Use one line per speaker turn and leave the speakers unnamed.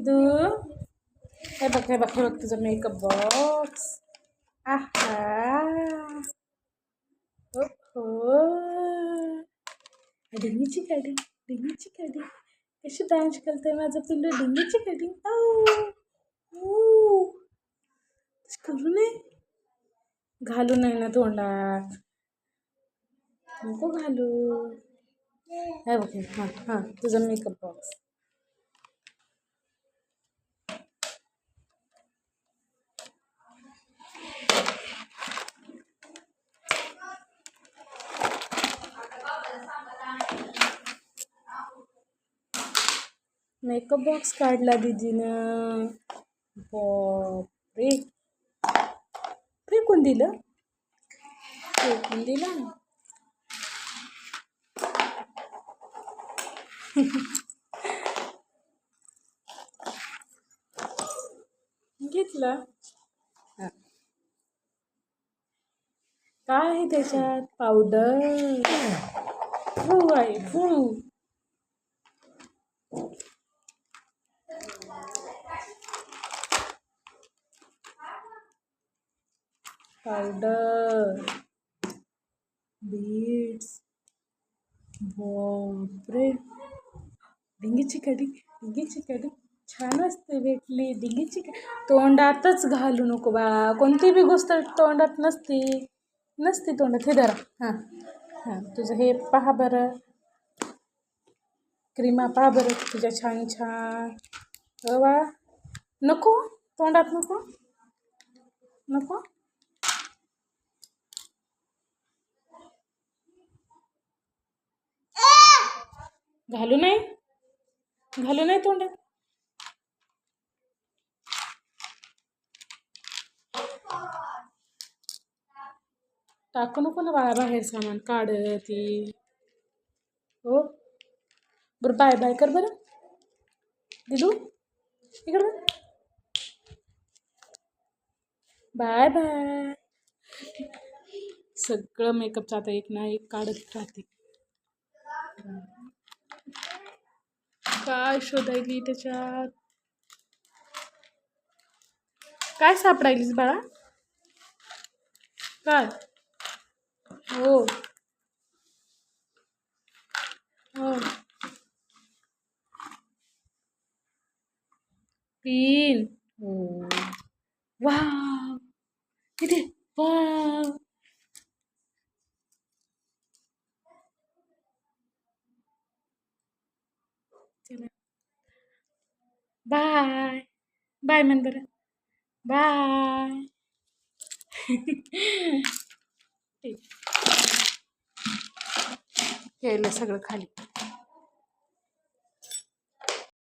दिदू हे बघ हे बघ हे बघ तुझा मेकअप बॉक्स. आहा हो डिंगीची काढी डिंगीची काढी कशी डान्स करते माझं पिल्लू डिंगीची काढी. करू नये घालू नाही ना तोंडात नको घालू. हे बघ हां हां तुझा मेकअप बॉक्स. मेकअप बॉक्स काढला दीदीनं. बापरे फेकून दिलं फेकून दिलं. घेतला. काय आहे त्याच्यात पावडर फूळ आहे फूळ. Powder beats. बापरे डिंगीची कढी छान असते भेटली डिंगीची तोंडातच घालू नको बा. कोणती बी गोष्ट तोंडात नसते तोंडात. हे धरा हां हां तुझं हे पहा बरं क्रीमा पहा बरं तुझ्या छान छान. हो बा नको तोंडात नको घालू नाही तोंडात. टाकू नको ना बाळा बाहेर सामान काढ ती. हो बरं बाय बाय कर बरं दिदू इकडं बाय बाय. सगळं मेकअपचं आता एक ना एक काढत राहते. काय शोधायली त्याच्यात काय सापडायलीस बाळा काय. हो हो पिन. हो वाव इथे वाव. चला बाय बाय म्हण बरं बाय. केलं सगळं खाली.